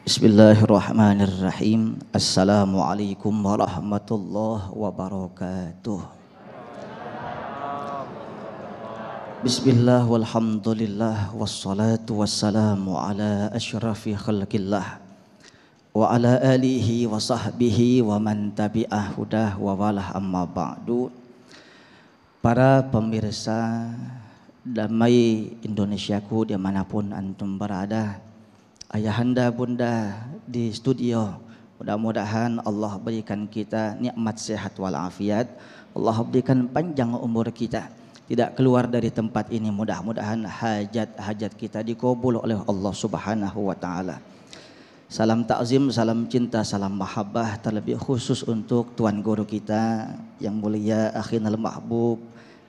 Bismillahirrahmanirrahim. Assalamualaikum warahmatullahi wabarakatuh. Bismillah walhamdulillah wassalatu wassalamu ala asyrafi khalqillah wa ala alihi wa sahbihi wa man tabi'ah hudah wa walah amma ba'du. Para pemirsa Damai Indonesiaku dimanapun antum berada, ayahanda bunda di studio, mudah-mudahan Allah berikan kita nikmat sehat walafiat. Allah berikan panjang umur kita, tidak keluar dari tempat ini. Mudah-mudahan hajat-hajat kita dikabul oleh Allah Subhanahu wa taala. Salam takzim, salam cinta, salam mahabbah terlebih khusus untuk tuan guru kita yang mulia akhinal mahbub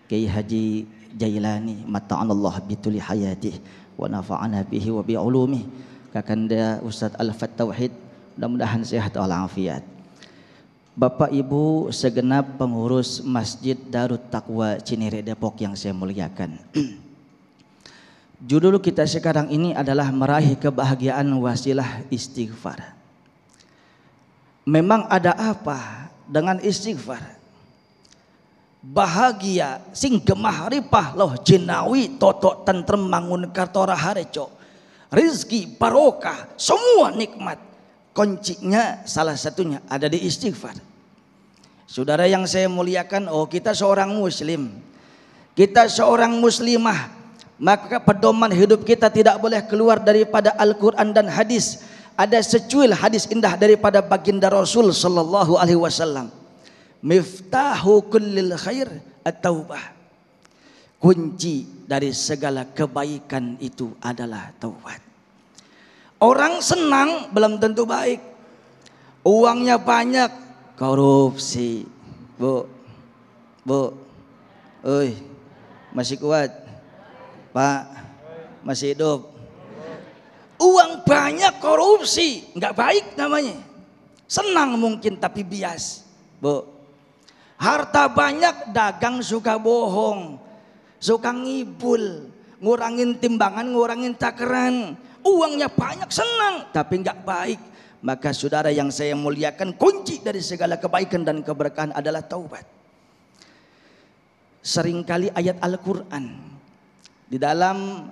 Kiai Haji Jailani mata'anallah bituli hayatih wa nafa'ana bihi wa bi'ulumih. Kakanda Ustaz Al-Fat Tauhid, mudah-mudahan sehat walafiat. Bapak Ibu segenap pengurus Masjid Darut Taqwa Cinere Depok yang saya muliakan. Judul kita sekarang ini adalah meraih kebahagiaan wasilah istighfar. Memang ada apa dengan istighfar? Bahagia sing gemah ripah loh jinawi toto tentrem mangun kartora hareco. Rizki, barokah, semua nikmat, kuncinya salah satunya ada di istighfar. Saudara yang saya muliakan, kita seorang muslim, kita seorang muslimah, maka pedoman hidup kita tidak boleh keluar daripada Al-Quran dan hadis. Ada secuil hadis indah daripada baginda Rasul sallallahu alaihi wasallam. Miftahu kullil khair at-taubah. Kunci dari segala kebaikan itu adalah taubat. Orang senang belum tentu baik. Uangnya banyak, korupsi. Bu, masih kuat? Pak, masih hidup? Uang banyak, korupsi, nggak baik namanya. Senang mungkin tapi bias. Bu, harta banyak, dagang suka bohong, suka ngibul, ngurangin timbangan, ngurangin takaran. Uangnya banyak, senang tapi nggak baik. Maka saudara yang saya muliakan, kunci dari segala kebaikan dan keberkahan adalah taubat. Seringkali ayat Al-Quran di dalam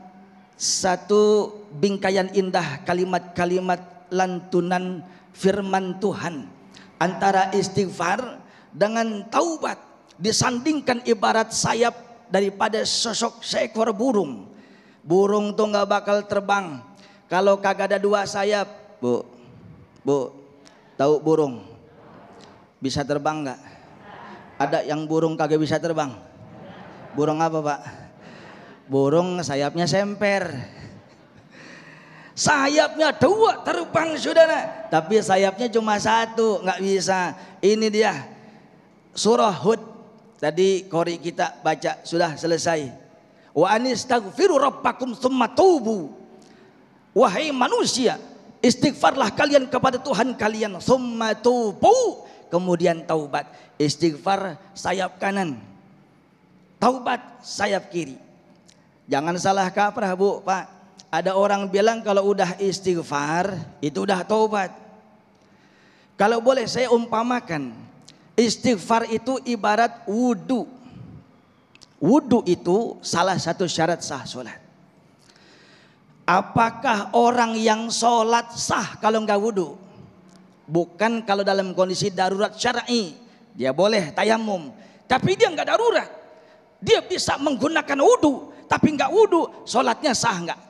satu bingkaian indah kalimat-kalimat lantunan firman Tuhan antara istighfar dengan taubat disandingkan ibarat sayap daripada sosok seekor burung. Burung tuh nggak bakal terbang kalau kagak ada dua sayap. Bu, tahu burung bisa terbang nggak? Ada yang burung kagak bisa terbang? Burung apa Pak? Burung sayapnya semper. Sayapnya dua terbang saudara, tapi sayapnya cuma satu, nggak bisa. Ini dia surah Hud. Tadi qori kita baca sudah selesai. Wa anistaghfiru rabbakum tsumma tubu. Wahai manusia, istighfarlah kalian kepada Tuhan kalian, tsumma tubu, kemudian taubat. Istighfar sayap kanan, taubat sayap kiri. Jangan salah kaprah Bu, Pak. Ada orang bilang kalau udah istighfar itu udah taubat. Kalau boleh saya umpamakan, istighfar itu ibarat wudu. Wudu itu salah satu syarat sah sholat. Apakah orang yang sholat sah kalau nggak wudu? Bukan kalau dalam kondisi darurat syar'i, dia boleh tayamum. Tapi dia nggak darurat, dia bisa menggunakan wudu, tapi nggak wudu, sholatnya sah nggak?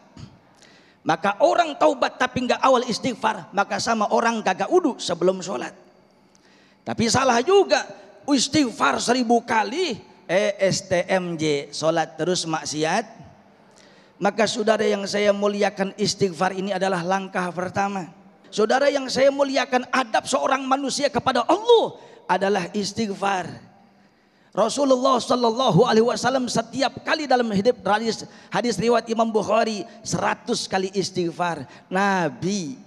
Maka orang taubat tapi nggak awal istighfar, maka sama orang gagak wudu sebelum sholat. Tapi salah juga, istighfar 1000 kali, STMJ, sholat terus maksiat. Maka saudara yang saya muliakan, istighfar ini adalah langkah pertama. Saudara yang saya muliakan, adab seorang manusia kepada Allah adalah istighfar. Rasulullah sallallahu alaihi wasallam setiap kali dalam hidup, hadis riwayat Imam Bukhari, 100 kali istighfar. Nabi,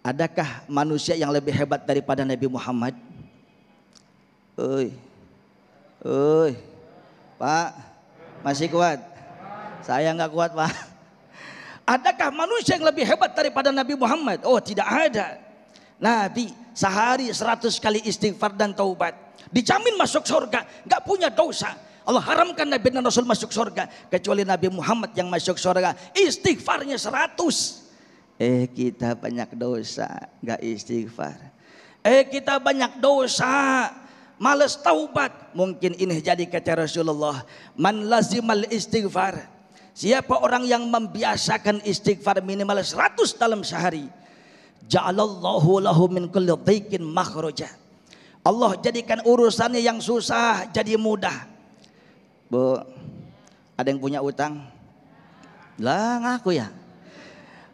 adakah manusia yang lebih hebat daripada Nabi Muhammad? Pak, masih kuat? Saya nggak kuat Pak. Adakah manusia yang lebih hebat daripada Nabi Muhammad? Oh, tidak ada. Nabi sehari 100 kali istighfar dan taubat, dijamin masuk surga, nggak punya dosa. Allah haramkan Nabi dan Rasul masuk surga, kecuali Nabi Muhammad yang masuk surga istighfarnya 100. Kita banyak dosa, nggak istighfar. Kita banyak dosa, males taubat. Mungkin ini jadi kata Rasulullah, man lazimal istighfar, siapa orang yang membiasakan istighfar minimal 100 dalam sehari, ja'alallahu lahu min kulli dhiqin makhraja. Allah jadikan urusannya yang susah jadi mudah. Bu, ada yang punya utang? Lah ngaku ya.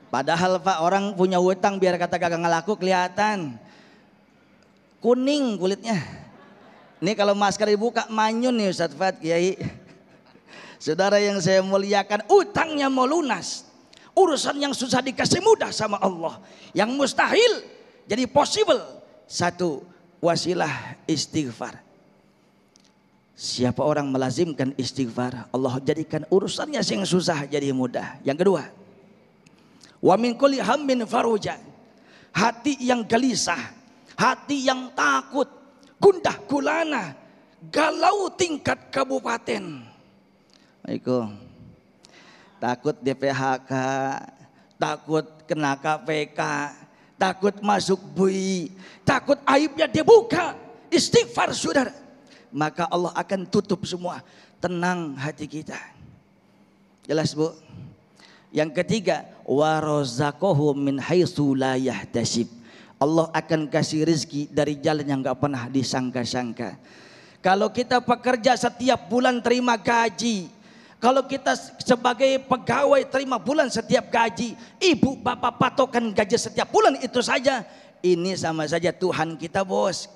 Padahal Pak, orang punya utang biar kata kagak ngelaku kelihatan kuning kulitnya. Ini kalau masker dibuka manyun nih Ustadz Fat Kiai. Saudara yang saya muliakan, utangnya mau lunas. Urusan yang susah dikasih mudah sama Allah. Yang mustahil jadi possible. Satu, wasilah istighfar. Siapa orang melazimkan istighfar, Allah jadikan urusannya yang susah jadi mudah. Yang kedua, wa min kulli hammin faruja, hati yang gelisah, hati yang takut, gundah gulana, galau tingkat kabupaten. Assalamualaikum. Takut di PHK, takut kena KPK, takut masuk bui, takut aibnya dibuka. Istighfar saudara, maka Allah akan tutup semua. Tenang hati kita. Jelas Bu? Yang ketiga, wa razaqahu min haitsu la yahtasib. Allah akan kasih rezeki dari jalan yang enggak pernah disangka-sangka. Kalau kita pekerja setiap bulan terima gaji, kalau kita sebagai pegawai terima bulan setiap gaji, ibu bapak patokan gaji setiap bulan itu saja, ini sama saja Tuhan kita bos.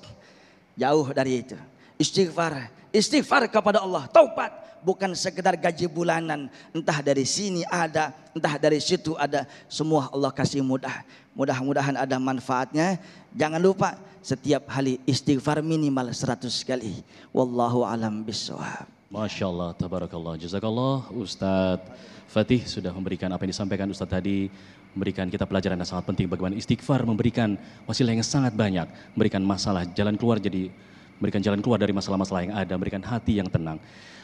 Jauh dari itu. Istighfar, istighfar kepada Allah, taubat, bukan sekedar gaji bulanan, entah dari sini ada, entah dari situ ada, semua Allah kasih mudah. Mudah-mudahan ada manfaatnya. Jangan lupa setiap hari istighfar minimal 100 kali. Wallahu alam bissawab. Masya Allah, tabarakallah, jazakallah. Ustadz Fatih sudah memberikan apa yang disampaikan Ustadz tadi, memberikan kita pelajaran yang sangat penting bagaimana istighfar memberikan wasilah yang sangat banyak, memberikan masalah jalan keluar, jadi memberikan jalan keluar dari masalah-masalah yang ada, memberikan hati yang tenang.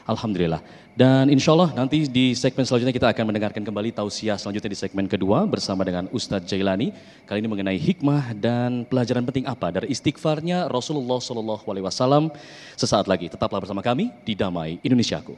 Alhamdulillah. Dan insya Allah nanti di segmen selanjutnya kita akan mendengarkan kembali tausiah selanjutnya di segmen kedua bersama dengan Ustadz Jailani. Kali ini mengenai hikmah dan pelajaran penting apa dari istighfarnya Rasulullah SAW. Sesaat lagi tetaplah bersama kami di Damai Indonesiaku.